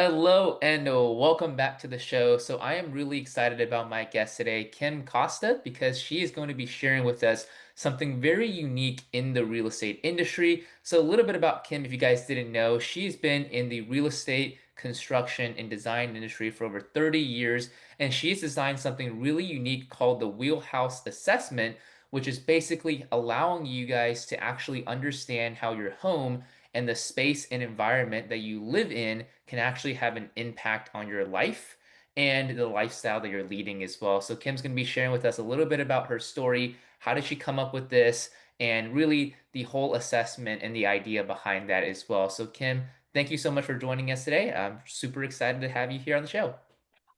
Hello and welcome back to the show. So I am really excited about my guest today, Kim Costa, because she is going to be sharing with us something very unique in the real estate industry. So a little bit about Kim, if you guys didn't know, she's been in the real estate, construction, and design industry for over 30 years, and she's designed something really unique called the Wheelhouse Assessment, which is basically allowing you guys to actually understand how your home and the space and environment that you live in can actually have an impact on your life and the lifestyle that you're leading as well. So Kim's going to be sharing with us a little bit about her story. How did she come up with this? And really the whole assessment and the idea behind that as well. So Kim, thank you so much for joining us today. I'm super excited to have you here on the show.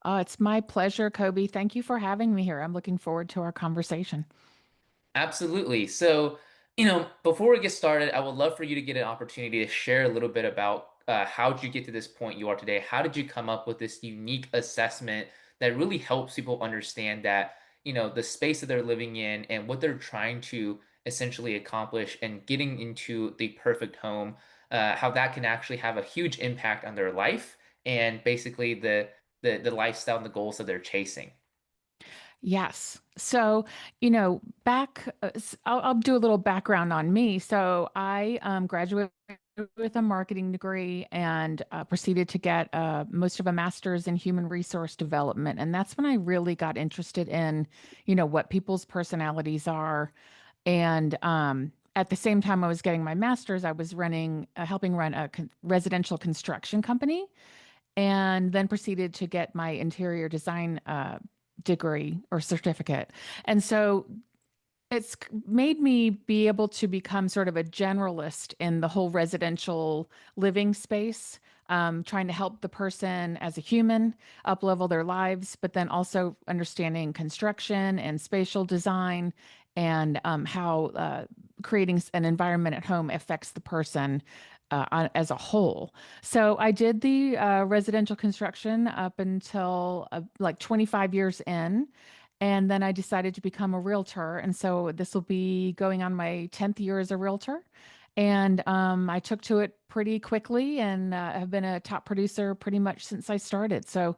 It's my pleasure, Kobe. Thank you for having me here. I'm looking forward to our conversation. Absolutely. So, before we get started, I would love for you to get an opportunity to share a little bit about how did you get to this point you are today? How did you come up with this unique assessment that really helps people understand that, the space that they're living in and what they're trying to essentially accomplish and getting into the perfect home, how that can actually have a huge impact on their life and basically the lifestyle and the goals that they're chasing. Yes. So, I'll do a little background on me. So, I graduated with a marketing degree and proceeded to get most of a master's in human resource development. And that's when I really got interested in, what people's personalities are. And at the same time I was getting my master's, I was helping run a residential construction company, and then proceeded to get my interior design degree or certificate. And so it's made me be able to become sort of a generalist in the whole residential living space, trying to help the person as a human up level their lives, but then also understanding construction and spatial design and how creating an environment at home affects the person as a whole. So I did the residential construction up until like 25 years in. And then I decided to become a realtor. And so this will be going on my 10th year as a realtor. And I took to it pretty quickly and have been a top producer pretty much since I started. So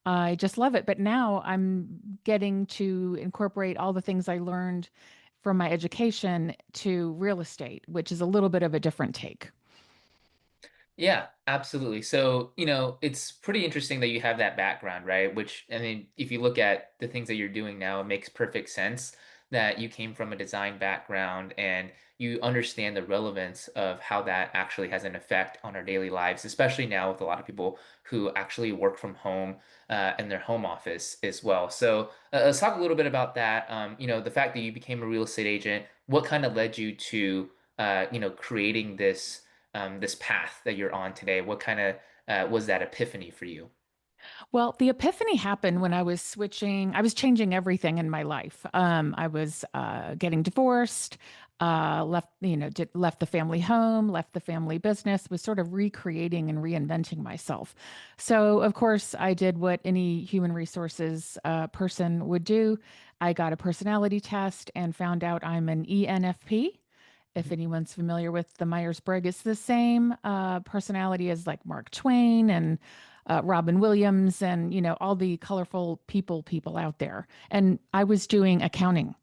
I just love it. But now I'm getting to incorporate all the things I learned from my education to real estate, which is a little bit of a different take. Yeah, absolutely. So, it's pretty interesting that you have that background, right? Which, I mean, if you look at the things that you're doing now, it makes perfect sense that you came from a design background and you understand the relevance of how that actually has an effect on our daily lives, especially now with a lot of people who actually work from home in their home office as well. So, let's talk a little bit about that. The fact that you became a real estate agent, what kind of led you to, creating this path that you're on today? What kind of was that epiphany for you? Well, the epiphany happened when I was changing everything in my life. I was getting divorced, left the family home, left the family business, was sort of recreating and reinventing myself. So, of course, I did what any human resources person would do. I got a personality test and found out I'm an ENFP. If anyone's familiar with the Myers-Briggs, it's the same personality as like Mark Twain and Robin Williams and all the colorful people out there. And I was doing accounting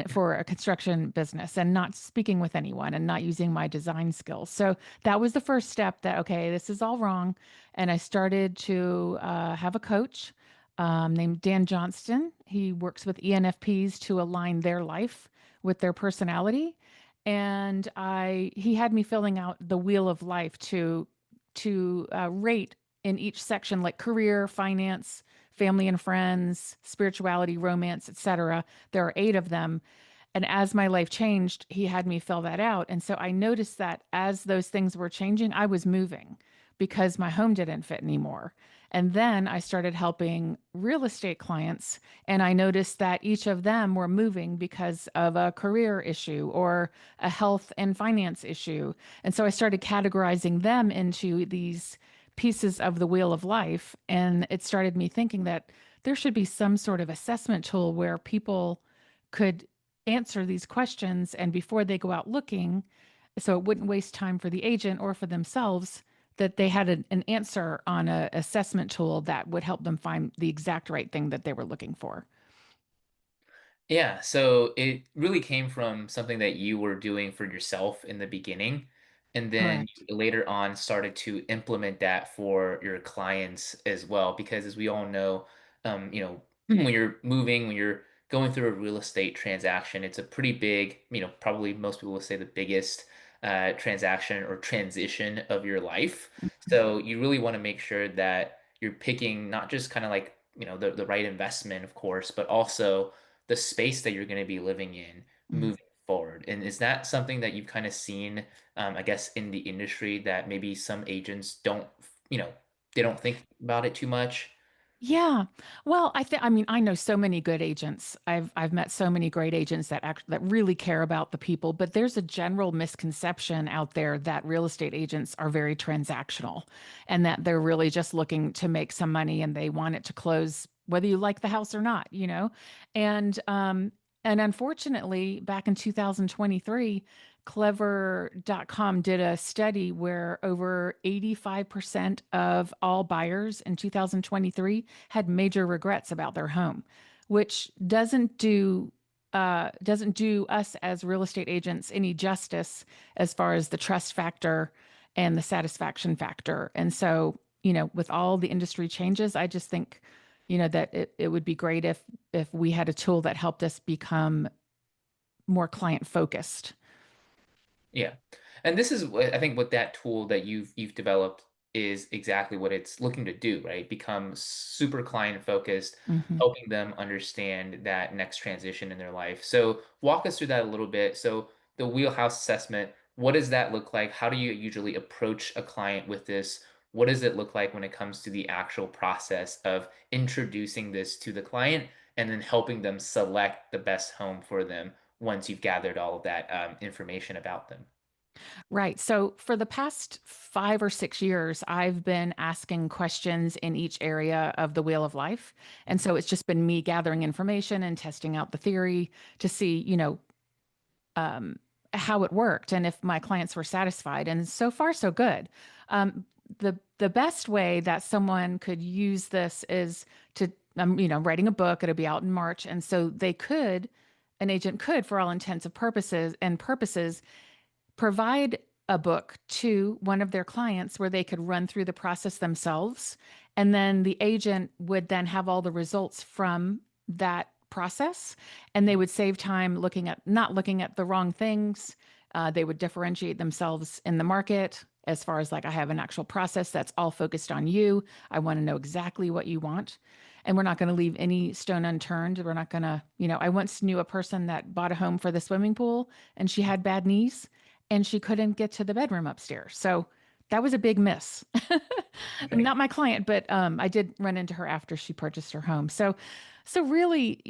for a construction business and not speaking with anyone and not using my design skills. So that was the first step that, okay, this is all wrong. And I started to have a coach named Dan Johnston. He works with ENFPs to align their life with their personality. And he had me filling out the wheel of life to rate in each section, like career, finance, family and friends, spirituality, romance, etc. There are 8 of them. And as my life changed, he had me fill that out. And so I noticed that as those things were changing, I was moving because my home didn't fit anymore. And then I started helping real estate clients, and I noticed that each of them were moving because of a career issue or a health and finance issue. And so I started categorizing them into these pieces of the wheel of life. And it started me thinking that there should be some sort of assessment tool where people could answer these questions and before they go out looking, so it wouldn't waste time for the agent or for themselves, that they had an answer on a assessment tool that would help them find the exact right thing that they were looking for. Yeah, so it really came from something that you were doing for yourself in the beginning, and then Correct. you later on started to implement that for your clients as well. Because as we all know, when you're moving, when you're going through a real estate transaction, it's a pretty big, probably most people will say the biggest transaction or transition of your life. So you really want to make sure that you're picking not just kind of like, the right investment, of course, but also the space that you're going to be living in Mm. moving forward. And is that something that you've kind of seen, I guess, in the industry that maybe some agents don't, you know, they don't think about it too much? Yeah. Well, I mean, I know so many good agents. I've met so many great agents that really care about the people, but there's a general misconception out there that real estate agents are very transactional and that they're really just looking to make some money and they want it to close whether you like the house or not, you know? And and unfortunately, back in 2023, Clever.com did a study where over 85% of all buyers in 2023 had major regrets about their home, which doesn't do us as real estate agents any justice as far as the trust factor and the satisfaction factor. And so, with all the industry changes, I just think, that it would be great if we had a tool that helped us become more client focused. Yeah. And this is what I think what that tool that you've developed is exactly what it's looking to do, right? Become super client focused, Mhm. helping them understand that next transition in their life. So walk us through that a little bit. So the wheelhouse assessment, what does that look like? How do you usually approach a client with this? What does it look like when it comes to the actual process of introducing this to the client and then helping them select the best home for them once you've gathered all of that information about them? Right. So for the past 5 or 6 years, I've been asking questions in each area of the wheel of life. And so it's just been me gathering information and testing out the theory to see, um, how it worked and if my clients were satisfied. And so far, so good. The best way that someone could use this is to, writing a book. It'll be out in March, and so an agent could, for all intents and purposes, provide a book to one of their clients where they could run through the process themselves. And then the agent would then have all the results from that process. And they would save time not looking at the wrong things. They would differentiate themselves in the market as far as like, I have an actual process that's all focused on you. I want to know exactly what you want. And we're not going to leave any stone unturned. We're not going to, I once knew a person that bought a home for the swimming pool and she had bad knees and she couldn't get to the bedroom upstairs. So that was a big miss. Right. Not my client, but I did run into her after she purchased her home. So really,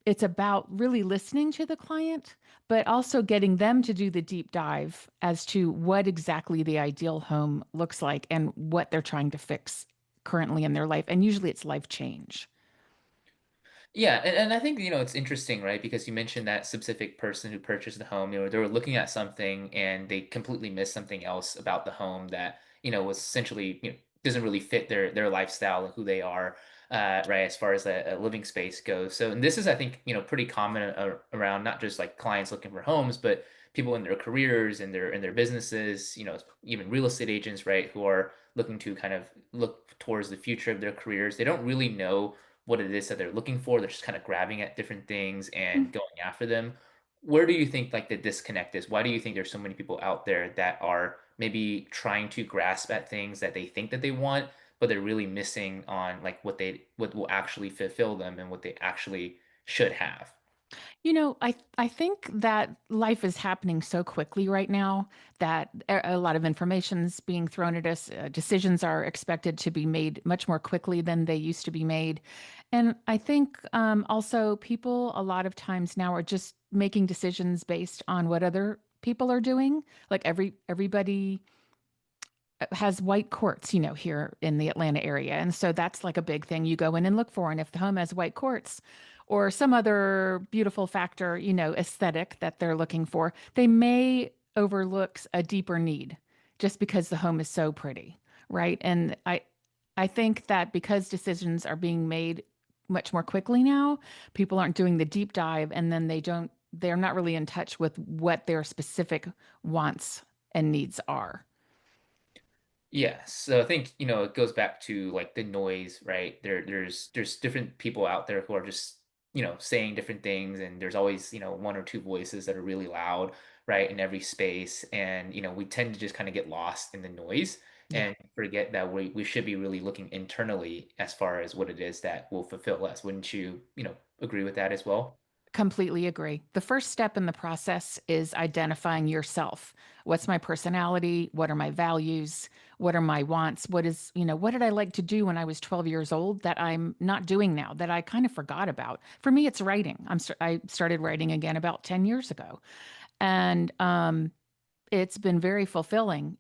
it's about really listening to the client, but also getting them to do the deep dive as to what exactly the ideal home looks like and what they're trying to fix currently in their life. And usually it's life change. Yeah, and I think, it's interesting, right? Because you mentioned that specific person who purchased the home, they were looking at something and they completely missed something else about the home that, was essentially, doesn't really fit their lifestyle and who they are, right, as far as a living space goes. So, and this is, I think, pretty common around not just like clients looking for homes, but people in their careers and their businesses, even real estate agents, right, who are looking to kind of look towards the future of their careers. They don't really know what it is that they're looking for. They're just kind of grabbing at different things and going after them. Where do you think like the disconnect is? Why do you think there's so many people out there that are maybe trying to grasp at things that they think that they want, but they're really missing on like what will actually fulfill them and what they actually should have? I think that life is happening so quickly right now that a lot of information's being thrown at us. Decisions are expected to be made much more quickly than they used to be made. And I think also people a lot of times now are just making decisions based on what other people are doing. Like everybody has white quartz, here in the Atlanta area. And so that's like a big thing you go in and look for. And if the home has white quartz or some other beautiful factor, aesthetic that they're looking for, they may overlook a deeper need just because the home is so pretty, right? And I think that because decisions are being made much more quickly now, people aren't doing the deep dive and then they're not really in touch with what their specific wants and needs are. Yeah, so I think, it goes back to like the noise, right? There's different people out there who are just, saying different things, and there's always, one or two voices that are really loud, right, in every space. And, we tend to just kind of get lost in the noise Yeah. and forget that we should be really looking internally as far as what it is that will fulfill us. Wouldn't you, agree with that as well? Completely agree. The first step in the process is identifying yourself. What's my personality? What are my values? What are my wants? What did I like to do when I was 12 years old that I'm not doing now that I kind of forgot about? For me, it's writing. I started writing again about 10 years ago. And it's been very fulfilling,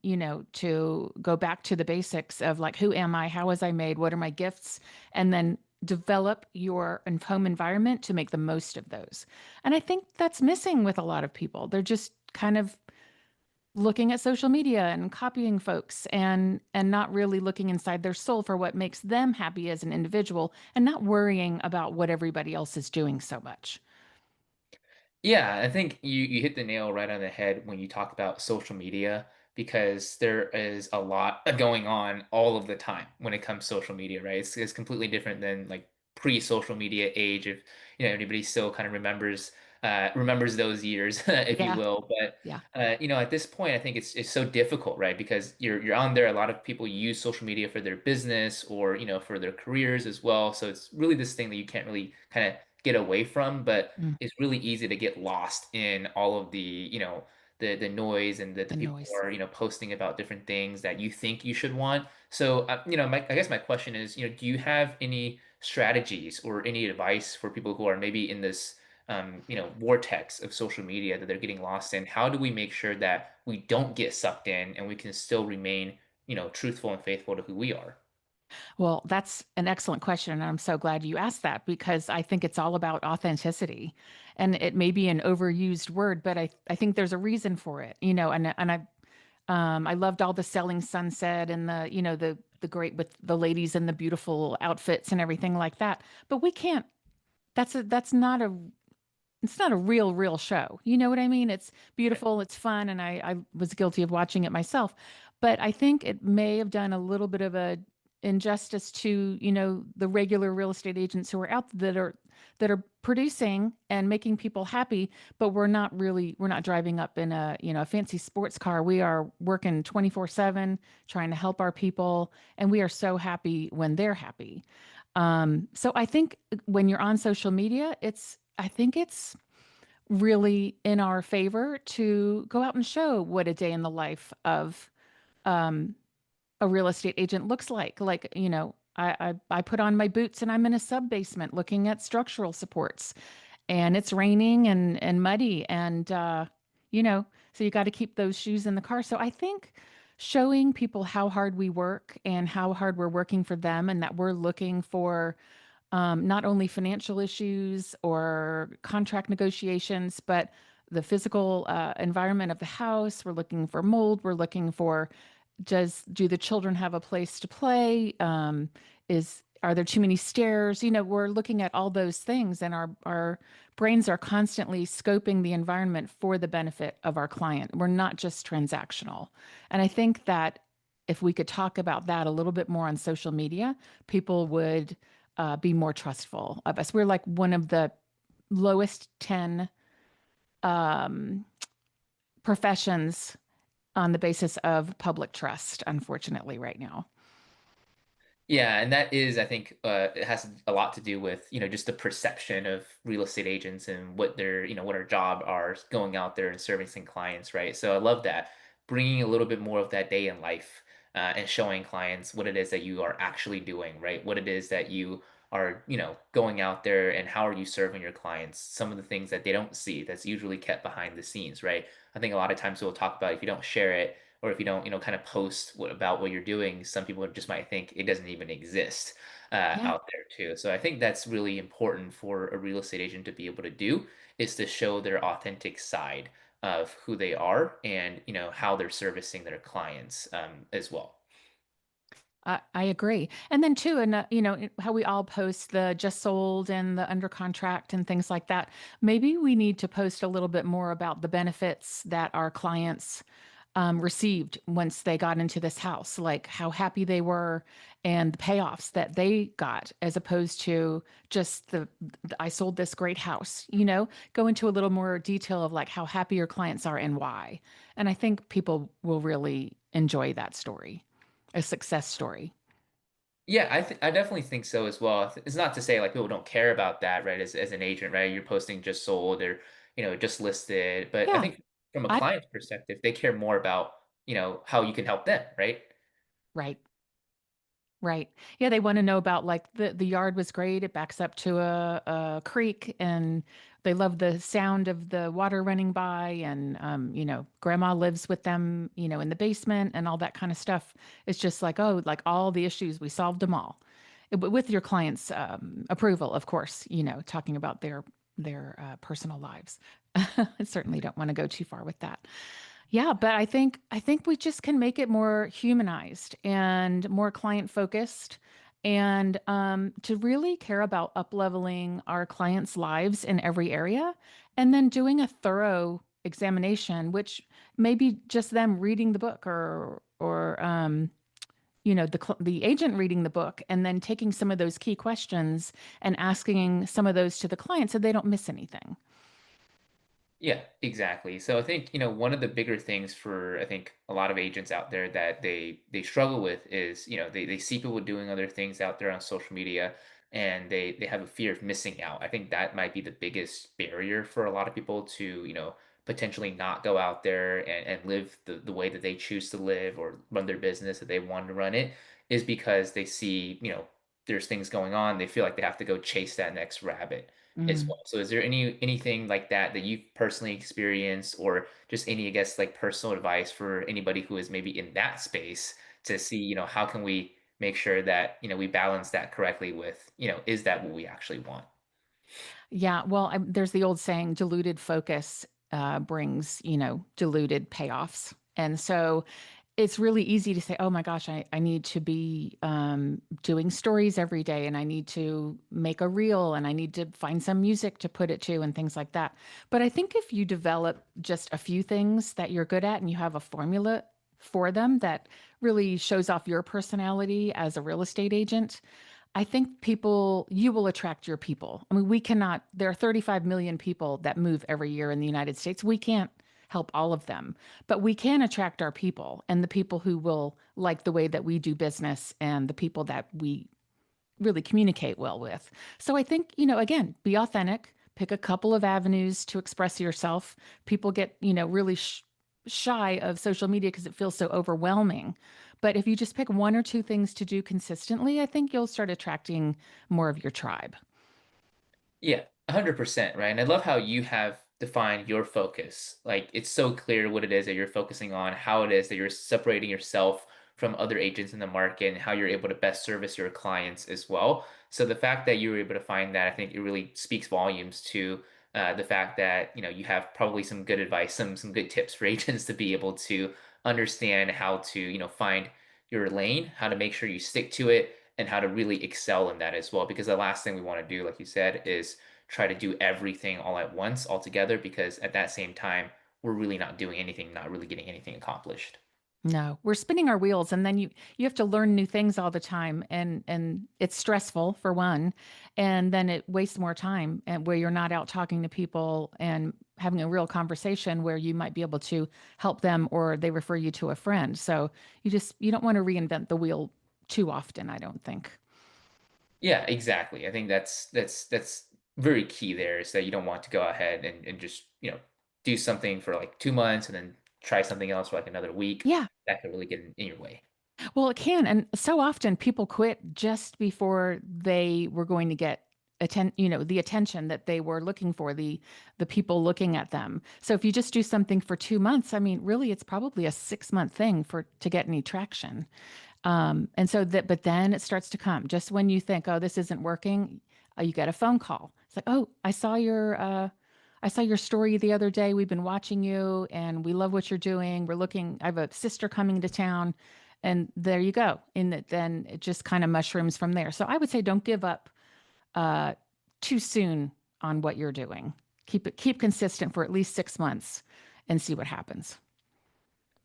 to go back to the basics of like, who am I? How was I made? What are my gifts? And then develop your home environment to make the most of those. And I think that's missing with a lot of people. They're just kind of looking at social media and copying folks and not really looking inside their soul for what makes them happy as an individual and not worrying about what everybody else is doing so much. Yeah, I think you hit the nail right on the head when you talk about social media, because there is a lot going on all of the time when it comes to social media, right? It's completely different than like pre-social media age, if anybody still kind of remembers those years, if you Yeah, will. But yeah, at this point, I think it's so difficult, right? Because you're on there. A lot of people use social media for their business or for their careers as well. So it's really this thing that you can't really kind of get away from. But mm, it's really easy to get lost in all of the, the noise, and the the people who noise. are, posting about different things that you think you should want. So, I guess my question is, do you have any strategies or any advice for people who are maybe in this, vortex of social media that they're getting lost in? How do we make sure that we don't get sucked in and we can still remain, truthful and faithful to who we are? Well, that's an excellent question. And I'm so glad you asked that because I think it's all about authenticity. And it may be an overused word, but I think there's a reason for it, I loved all the selling sunset and the great with the ladies and the beautiful outfits and everything like that. But we can't, that's not a it's not a real show. You know what I mean? It's beautiful, it's fun, and I was guilty of watching it myself. But I think it may have done a little bit of a injustice to, the regular real estate agents who are out that are producing and making people happy, but we're not driving up in a fancy sports car. We are working 24/7 trying to help our people, and we are so happy when they're happy. So I think when you're on social media, I think it's really in our favor to go out and show what a day in the life of a real estate agent looks like. Like, I put on my boots and I'm in a sub basement looking at structural supports and it's raining and muddy you know, so you got to keep those shoes in the car. So I think showing people how hard we work and how hard we're working for them and that we're looking for not only financial issues or contract negotiations, but the physical environment of the house. We're looking for mold. We're looking for do the children have a place to play? Are there too many stairs? We're looking at all those things, and our brains are constantly scoping the environment for the benefit of our client. We're not just transactional. And I think that if we could talk about that a little bit more on social media, people would be more trustful of us. We're like one of the lowest 10 um, professions on the basis of public trust, unfortunately, right now. Yeah, and that is, I think, it has a lot to do with, just the perception of real estate agents and what their, what our job are going out there and servicing clients, right? So I love that, bringing a little bit more of that day in life, and showing clients what it is that you are actually doing, right? What it is that you are, going out there, and how are you serving your clients? Some of the things that they don't see that's usually kept behind the scenes, right? I think a lot of times we'll talk about if you don't share it, or if you don't, kind of post about what you're doing, some people just might think it doesn't even exist Yeah. out there too. So I think that's really important for a real estate agent to be able to do, is to show their authentic side of who they are and how they're servicing their clients as well. I agree. And then too, and how we all post the just sold and the under contract and things like that. Maybe we need to post a little bit more about the benefits that our clients received once they got into this house, like how happy they were and the payoffs that they got, as opposed to just I sold this great house, go into a little more detail of like how happy your clients are and why. And I think people will really enjoy that story, a success story. Yeah, I definitely think so as well. It's not to say like people don't care about that, right? As an agent, right? You're posting just sold or just listed, but I Yeah, think from a I client's perspective, they care more about how you can help them, right? right. Right. Yeah, they want to know about like the yard was great. It backs up to a creek and they love the sound of the water running by and grandma lives with them, in the basement and all that kind of stuff. It's just like, oh, like all the issues, we solved them all. But with your client's approval, of course, talking about their personal lives. I certainly don't want to go too far with that. Yeah, but I think we just can make it more humanized and more client focused and to really care about up-leveling our clients' lives in every area and then doing a thorough examination, which may be just them reading the book or the agent reading the book and then taking some of those key questions and asking some of those to the client so they don't miss anything. Yeah, exactly. So I think, one of the bigger things for I think a lot of agents out there that they struggle with is, they see people doing other things out there on social media and they have a fear of missing out. I think that might be the biggest barrier for a lot of people to, potentially not go out there and live the way that they choose to live or run their business that they want to run it is because they see, there's things going on. They feel like they have to go chase that next rabbit as Mm. well. So is there anything like that that you've personally experienced or just any, I guess, like personal advice for anybody who is maybe in that space to see, how can we make sure that, we balance that correctly with, is that what we actually want? Yeah, well, there's the old saying, diluted focus brings, diluted payoffs. And so it's really easy to say, oh my gosh, I need to be doing stories every day and I need to make a reel and I need to find some music to put it to and things like that. But I think if you develop just a few things that you're good at and you have a formula for them that really shows off your personality as a real estate agent, I think you will attract your people. I mean, there are 35 million people that move every year in the United States. We can't help all of them, but we can attract our people and the people who will like the way that we do business and the people that we really communicate well with. So I think, again, be authentic, pick a couple of avenues to express yourself. People get, really shy of social media because it feels so overwhelming. But if you just pick one or two things to do consistently, I think you'll start attracting more of your tribe. Yeah, 100%, right? And I love how you have defined your focus. Like it's so clear what it is that you're focusing on, how it is that you're separating yourself from other agents in the market and how you're able to best service your clients as well. So the fact that you were able to find that, I think it really speaks volumes to the fact that, you have probably some good advice, some good tips for agents to be able to understand how to, find your lane, how to make sure you stick to it and how to really excel in that as well. Because the last thing we want to do, like you said, is try to do everything all at once, all together, because at that same time, we're really not doing anything, not really getting anything accomplished. No, we're spinning our wheels and then you have to learn new things all the time and it's stressful for one and then it wastes more time and where you're not out talking to people and having a real conversation where you might be able to help them or they refer you to a friend. So you don't want to reinvent the wheel too often, I don't think. Yeah, exactly. I think that's very key there is that you don't want to go ahead and just, do something for like 2 months and then try something else for like another week. Yeah. That could really get in your way. Well, it can. And so often people quit just before they were going to get the attention that they were looking for, the people looking at them. So if you just do something for 2 months, I mean, really it's probably a 6 month thing for to get any traction. But then it starts to come just when you think, oh, this isn't working, you get a phone call. It's like, oh, I saw your story the other day. We've been watching you and we love what you're doing. We're looking, I have a sister coming to town, and there you go. And then it just kind of mushrooms from there. So I would say don't give up uh, too soon on what you're doing. Keep consistent for at least 6 months and see what happens.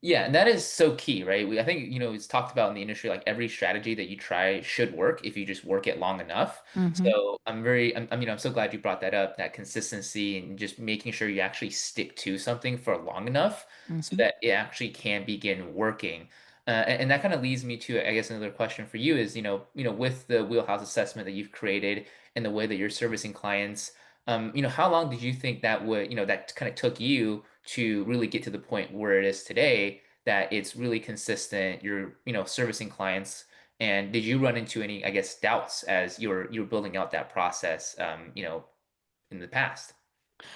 Yeah, and that is so key, right? I think, it's talked about in the industry, like every strategy that you try should work if you just work it long enough. Hmm. So I'm so glad you brought that up, that consistency and just making sure you actually stick to something for long enough so Hmm. that it actually can begin working. And that kind of leads me to, I guess, another question for you is, with the wheelhouse assessment that you've created and the way that you're servicing clients, how long did you think that would, that kind of took you to really get to the point where it is today, that it's really consistent, you're, servicing clients? And did you run into any, I guess, doubts as you're building out that process, in the past?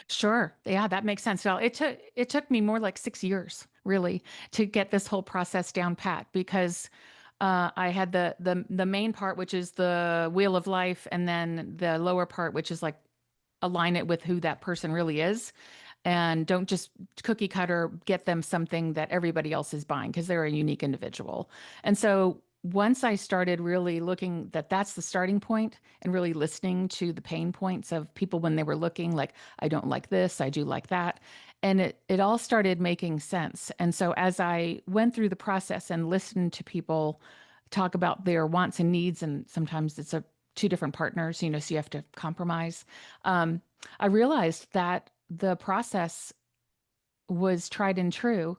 Sure. Yeah, that makes sense. Well, it took me more like 6 years really to get this whole process down pat because I had the main part, which is the wheel of life, and then the lower part, which is like align it with who that person really is. And don't just cookie cutter get them something that everybody else is buying because they're a unique individual. And so once I started really looking that that's the starting point and really listening to the pain points of people when they were looking, like, I don't like this, I do like that. And it all started making sense. And so as I went through the process and listened to people talk about their wants and needs, and sometimes it's a two different partners, so you have to compromise. Um, I realized that the process was tried and true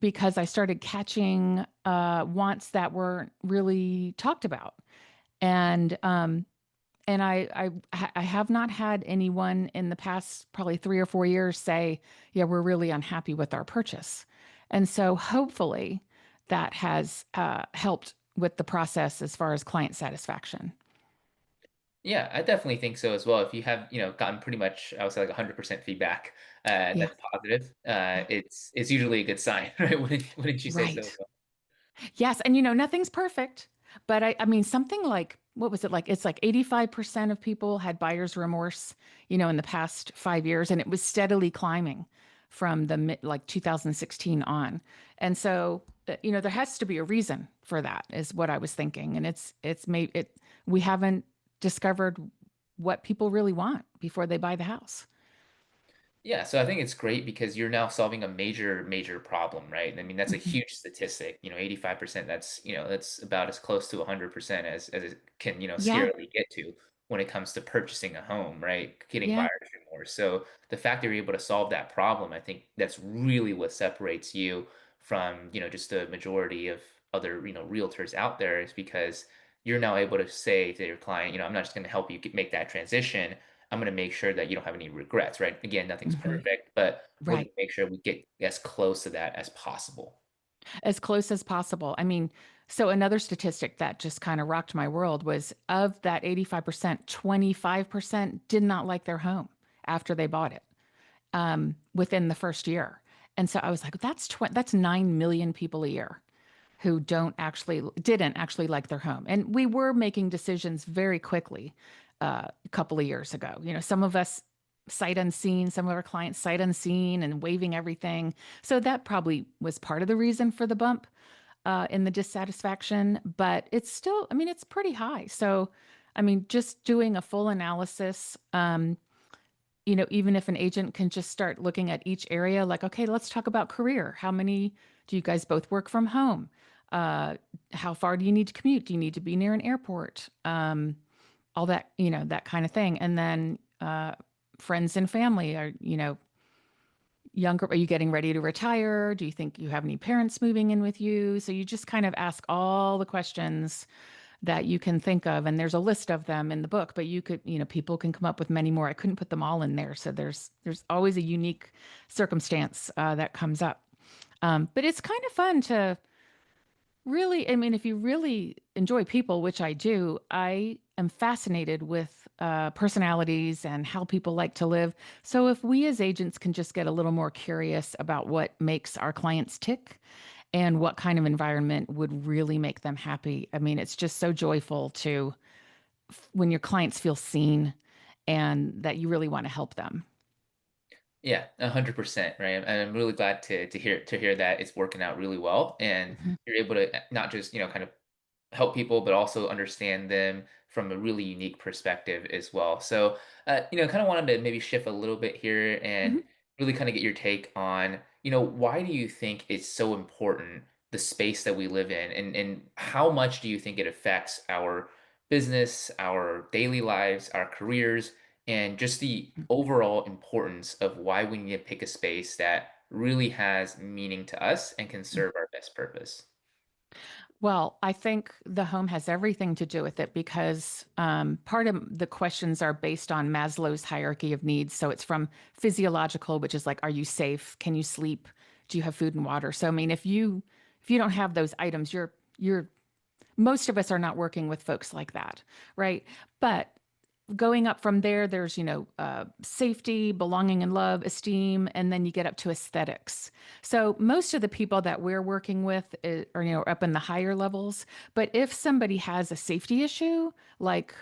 because I started catching wants that weren't really talked about, and I have not had anyone in the past probably 3 or 4 years say, "Yeah, we're really unhappy with our purchase," and so hopefully that has helped with the process as far as client satisfaction. Yeah, I definitely think so as well. If you have, gotten pretty much, I would say like 100% feedback, Yeah, that's positive, yeah, it's usually a good sign, right? Wouldn't you say so as right. well? Yes, and nothing's perfect, but I mean something like what was it like? It's like 85% of people had buyer's remorse, in the past 5 years, and it was steadily climbing from the mid like 2016 on. And so, there has to be a reason for that, is what I was thinking. And it's maybe we haven't discovered what people really want before they buy the house. Yeah, so I think it's great because you're now solving a major, major problem, right? I mean, that's a Hmm. huge statistic. 85%, that's about as close to 100% as it can, Yeah, scarily get to when it comes to purchasing a home, right? Getting yeah. buyer's remorse. So the fact that you're able to solve that problem, I think that's really what separates you from, just the majority of other, realtors out there, is because you're now able to say to your client, I'm not just going to help you make that transition. I'm going to make sure that you don't have any regrets, right? Again, nothing's Hmm. perfect, but we're going Right. to make sure we get as close to that as possible. As close as possible. I mean, so another statistic that just kind of rocked my world was of that 85%, 25% did not like their home after they bought it within the first year. And so I was like, that's 9 million people a year who didn't actually like their home. And we were making decisions very quickly a couple of years ago. Some of us sight unseen, some of our clients sight unseen and waiving everything. So that probably was part of the reason for the bump in the dissatisfaction, but it's still, I mean, it's pretty high. So, I mean, just doing a full analysis, even if an agent can just start looking at each area, like, okay, let's talk about career. How many do you guys both work from home? Uh, how far do you need to commute? Do you need to be near an airport? All that, that kind of thing. And then friends and family are, younger. Are you getting ready to retire? Do you think you have any parents moving in with you? So you just kind of ask all the questions that you can think of. And there's a list of them in the book, but you could, people can come up with many more. I couldn't put them all in there. So there's always a unique circumstance that comes up. But it's kind of fun to really, I mean, if you really enjoy people, which I do, I am fascinated with personalities and how people like to live. So if we as agents can just get a little more curious about what makes our clients tick and what kind of environment would really make them happy, I mean, it's just so joyful to when your clients feel seen and that you really want to help them. Yeah, 100%, right? And I'm really glad to hear that it's working out really well, and Mhm. you're able to not just, kind of help people, but also understand them from a really unique perspective as well. So, kind of wanted to maybe shift a little bit here and Mhm. really kind of get your take on, why do you think it's so important, the space that we live in, and how much do you think it affects our business, our daily lives, our careers, and just the overall importance of why we need to pick a space that really has meaning to us and can Mhm. serve our best purpose? Well, I think the home has everything to do with it because part of the questions are based on Maslow's hierarchy of needs. So it's from physiological, which is like, are you safe? Can you sleep? Do you have food and water? So I mean, if you don't have those items, you're most of us are not working with folks like that, right? But going up from there, there's, safety, belonging and love, esteem, and then you get up to aesthetics. So most of the people that we're working with are, up in the higher levels. But if somebody has a safety issue, like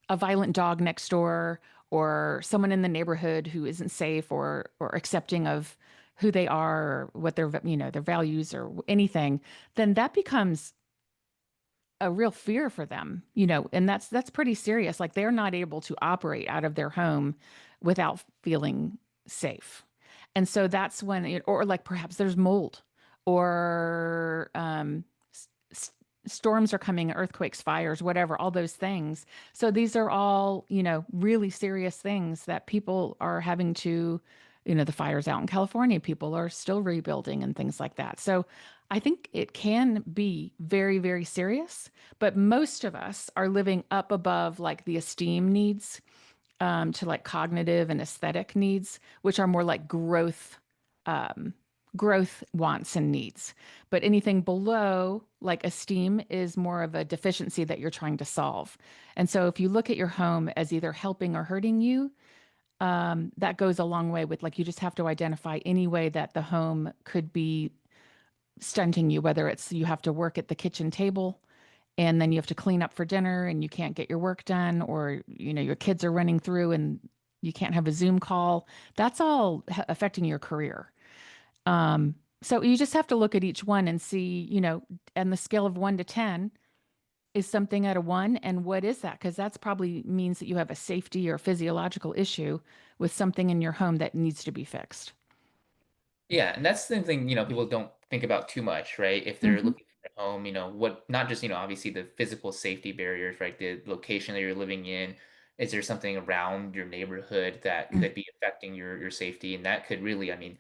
a violent dog next door, or someone in the neighborhood who isn't safe or accepting of who they are or what their values or anything, then that becomes a real fear for them, and that's pretty serious. Like they're not able to operate out of their home without feeling safe. And so that's when or like perhaps there's mold or s- storms are coming, earthquakes, fires, whatever, all those things. So these are all, really serious things that people are having to, the fires out in California, people are still rebuilding and things like that. So I think it can be very, very serious, but most of us are living up above like the esteem needs, to like cognitive and aesthetic needs, which are more like growth wants and needs. But anything below like esteem is more of a deficiency that you're trying to solve. And so if you look at your home as either helping or hurting you, that goes a long way with like you just have to identify any way that the home could be stunting you, whether it's you have to work at the kitchen table and then you have to clean up for dinner and you can't get your work done, or your kids are running through and you can't have a Zoom call. That's all affecting your career. So you just have to look at each one and see, and the scale of 1 to 10, is something at a one, and what is that? Because that's probably means that you have a safety or physiological issue with something in your home that needs to be fixed. Yeah, and that's the thing, people don't think about too much, right? If they're Hmm. looking for a home, what not just, obviously the physical safety barriers, right? The location that you're living in. Is there something around your neighborhood that could be affecting your safety? And that could really, I mean,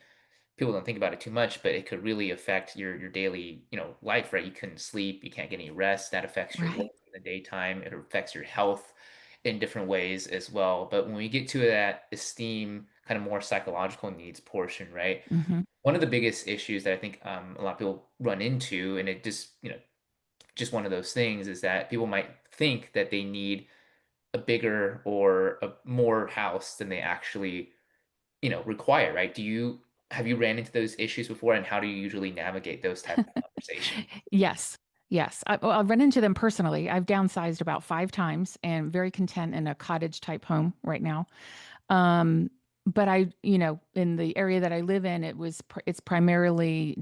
people don't think about it too much, but it could really affect your daily, life, right? You couldn't sleep, you can't get any rest. That affects your work Right. in the daytime. It affects your health in different ways as well. But when we get to that esteem, kind of more psychological needs portion, right? Hmm. One of the biggest issues that I think a lot of people run into, and it just, just one of those things, is that people might think that they need a bigger or a more house than they actually, require, right? Have you ran into those issues before, and how do you usually navigate those type of conversations? Yes. Yes. Well, I've run into them personally. I've downsized about 5 times and very content in a cottage type home right now. Um, but in the area that I live in, it's primarily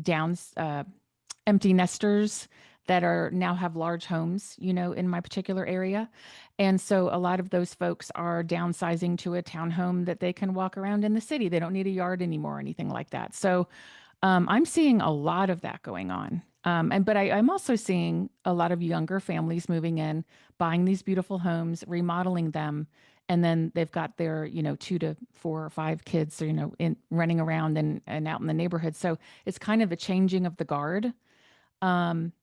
empty nesters that are now have large homes, in my particular area. And so a lot of those folks are downsizing to a townhome that they can walk around in the city. They don't need a yard anymore or anything like that. So I'm seeing a lot of that going on. I'm also seeing a lot of younger families moving in, buying these beautiful homes, remodeling them, and then they've got their, 2 to 4 or 5 kids, running around and out in the neighborhood. So it's kind of a changing of the guard. Um,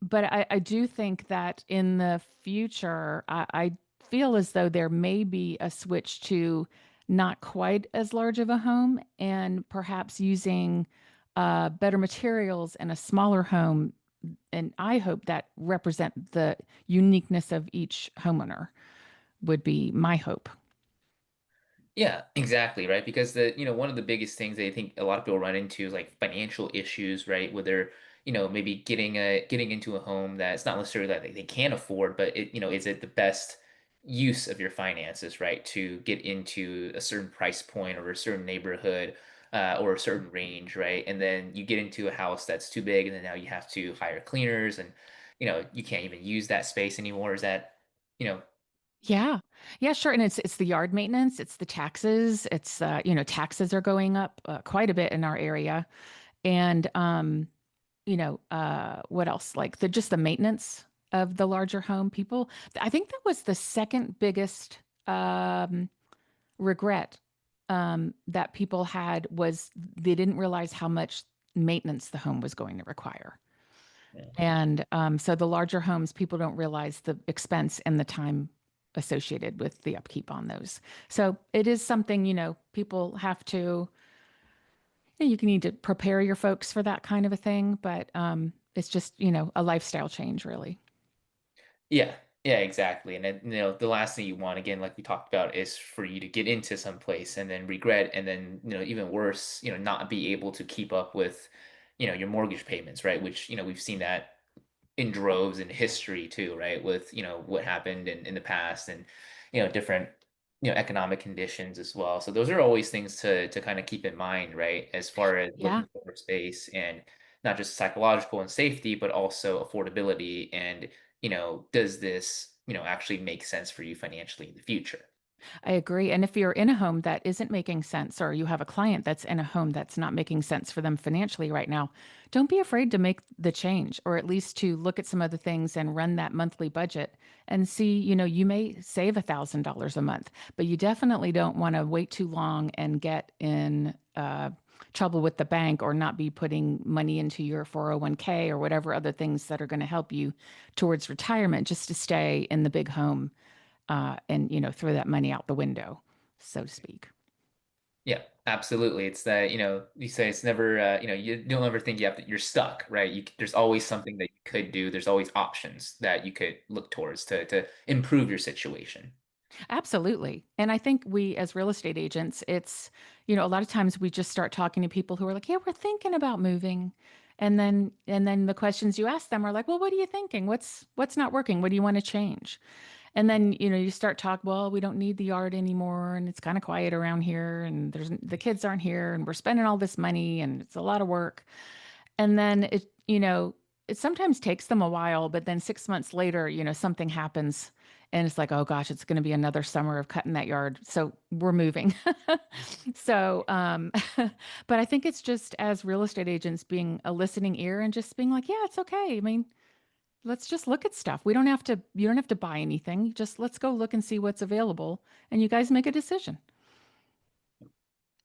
but I do think that in the future, I feel as though there may be a switch to not quite as large of a home and perhaps using better materials and a smaller home. And I hope that represent the uniqueness of each homeowner would be my hope. Yeah, exactly, right? Because one of the biggest things that I think a lot of people run into is like financial issues, right? Where they're, maybe getting into a home that's not necessarily that they can't afford, but is it the best use of your finances, right, to get into a certain price point or a certain neighborhood or a certain range, right? And then you get into a house that's too big, and then now you have to hire cleaners, and you can't even use that space anymore. Is that, you know, Yeah. Yeah, sure. And it's the yard maintenance, it's the taxes, it's taxes are going up quite a bit in our area. And what else? Like the just the maintenance of the larger home people. I think that was the second biggest regret that people had was they didn't realize how much maintenance the home was going to require. yeah. And so the larger homes, people don't realize the expense and the time associated with the upkeep on those. So it is something, people have to, you can need to prepare your folks for that kind of a thing, but it's just, a lifestyle change, really. Yeah, yeah, exactly. And then, the last thing you want, again, like we talked about, is for you to get into some place and then regret, and then, even worse, not be able to keep up with, your mortgage payments, right? Which, we've seen that in droves in history too, right? With, what happened in the past and, different, economic conditions as well. So those are always things to kind of keep in mind, right? As far as Yeah. looking for space and not just psychological and safety, but also affordability. And, does this, actually make sense for you financially in the future? I agree. And if you're in a home that isn't making sense, or you have a client that's in a home that's not making sense for them financially right now, don't be afraid to make the change, or at least to look at some other things and run that monthly budget and see, you may save $1,000 a month, but you definitely don't want to wait too long and get in trouble with the bank or not be putting money into your 401k or whatever other things that are going to help you towards retirement just to stay in the big home and throw that money out the window, so to speak. Yeah, absolutely. It's that, you say it's never, you don't ever think you're stuck, right? There's always something that you could do. There's always options that you could look towards to improve your situation. Absolutely. And I think we as real estate agents, it's, a lot of times we just start talking to people who are like, "Yeah, we're thinking about moving." And then the questions you ask them are like, "Well, what are you thinking? What's not working? What do you want to change?" And then, you start talk, "Well, we don't need the yard anymore and it's kind of quiet around here and there's the kids aren't here and we're spending all this money and it's a lot of work." And then it sometimes takes them a while, but then 6 months later, something happens and it's like, oh gosh, it's going to be another summer of cutting that yard. So we're moving. So, but I think it's just as real estate agents being a listening ear and just being like, yeah, it's okay. I mean, let's just look at stuff. You don't have to buy anything. Just let's go look and see what's available and you guys make a decision.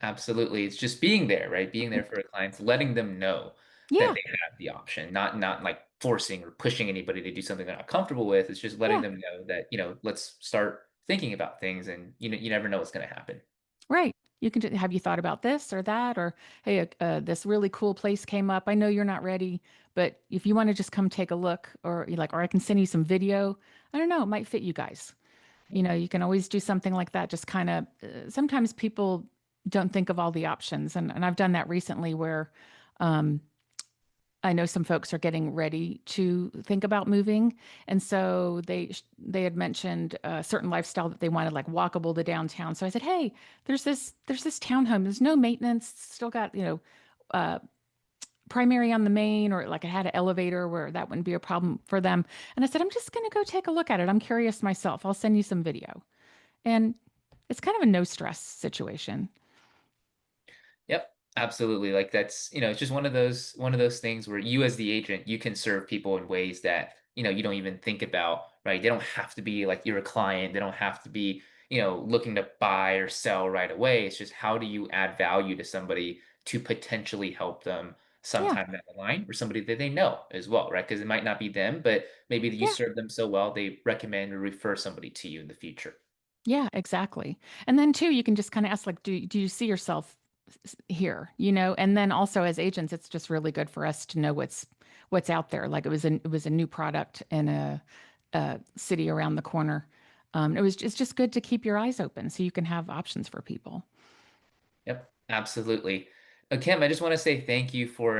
Absolutely. It's just being there, right? Being there for the clients, letting them know that Yeah. they have the option, not like forcing or pushing anybody to do something they're not comfortable with. It's just letting Yeah. them know that, let's start thinking about things, and you never know what's going to happen. Right. You can have you thought about this or that, or hey, this really cool place came up. I know you're not ready, but if you want to just come take a look, or you like, or I can send you some video. I don't know, it might fit you guys. You can always do something like that. Just kind of, sometimes people don't think of all the options, and I've done that recently where um, I know some folks are getting ready to think about moving, and so they had mentioned a certain lifestyle that they wanted, like walkable to downtown. So I said, "Hey, there's this townhome. There's no maintenance. Still got uh, primary on the main, or like it had an elevator where that wouldn't be a problem for them." And I said, "I'm just going to go take a look at it. I'm curious myself. I'll send you some video." And it's kind of a no stress situation. Yep, absolutely. Like that's, it's just one of those things where you as the agent, you can serve people in ways that, you don't even think about, right? They don't have to be like you're a client. They don't have to be, looking to buy or sell right away. It's just how do you add value to somebody to potentially help them Yeah, sometime down the line, or somebody that they know as well, right? Because it might not be them, but maybe you yeah. serve them so well, they recommend or refer somebody to you in the future. Yeah, exactly. And then too, you can just kind of ask like, do you see yourself here? And then also as agents, it's just really good for us to know what's out there. Like it was a new product in a city around the corner. It's just good to keep your eyes open so you can have options for people. Yep, absolutely. Kim, I just want to say thank you for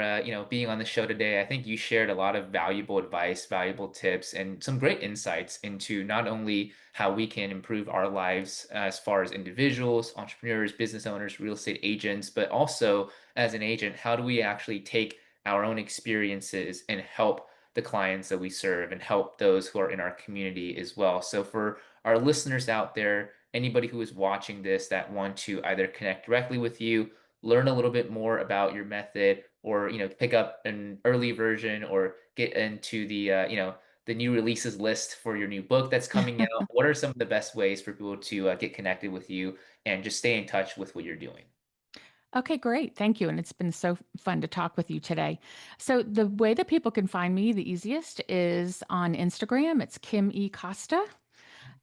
being on the show today. I think you shared a lot of valuable advice, valuable tips, and some great insights into not only how we can improve our lives as far as individuals, entrepreneurs, business owners, real estate agents, but also as an agent, how do we actually take our own experiences and help the clients that we serve and help those who are in our community as well. So for our listeners out there, anybody who is watching this that want to either connect directly with you, learn a little bit more about your method, or pick up an early version or get into the new releases list for your new book that's coming out, what are some of the best ways for people to get connected with you and just stay in touch with what you're doing? Okay, great. Thank you. And it's been so fun to talk with you today. So, the way that people can find me the easiest is on Instagram. It's Kim E. Costa.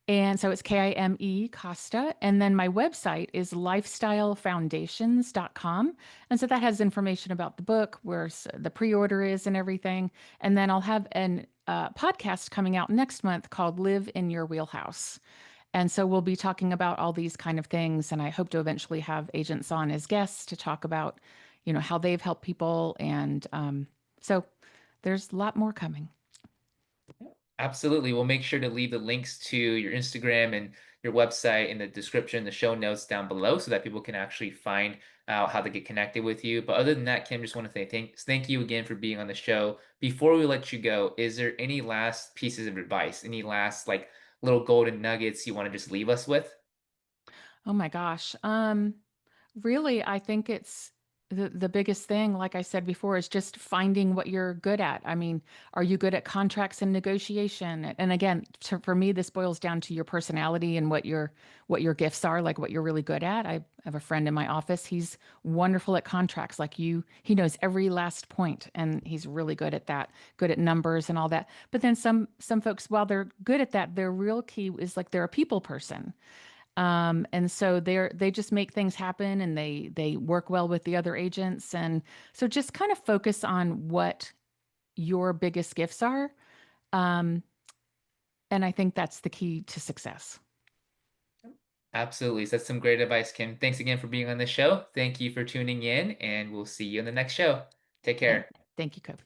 And so it's Kime Costa. And then my website is lifestylefoundations.com. And so that has information about the book, where the pre order is and everything. And then I'll have an podcast coming out next month called Live in Your Wheelhouse. And so we'll be talking about all these kind of things. And I hope to eventually have agents on as guests to talk about, how they've helped people. And so there's a lot more coming. Absolutely. We'll make sure to leave the links to your Instagram and your website in the description, the show notes down below, so that people can actually find out how to get connected with you. But other than that, Kim, just want to say thank you again for being on the show. Before we let you go, is there any last pieces of advice, any last like little golden nuggets you want to just leave us with? Oh my gosh. Really, I think it's the biggest thing, like I said before, is just finding what you're good at. I mean, are you good at contracts and negotiation? And again, for me, this boils down to your personality and what your gifts are, like what you're really good at. I have a friend in my office. He's wonderful at contracts. Like he knows every last point, and he's really good at that, good at numbers and all that. But then some folks, while they're good at that, their real key is like they're a people person. And so they just make things happen, and they work well with the other agents. And so just kind of focus on what your biggest gifts are. Um, and I think that's the key to success. Absolutely. So that's some great advice, Kim. Thanks again for being on the show. Thank you for tuning in, and we'll see you in the next show. Take Thank, care. thank you, Kobe.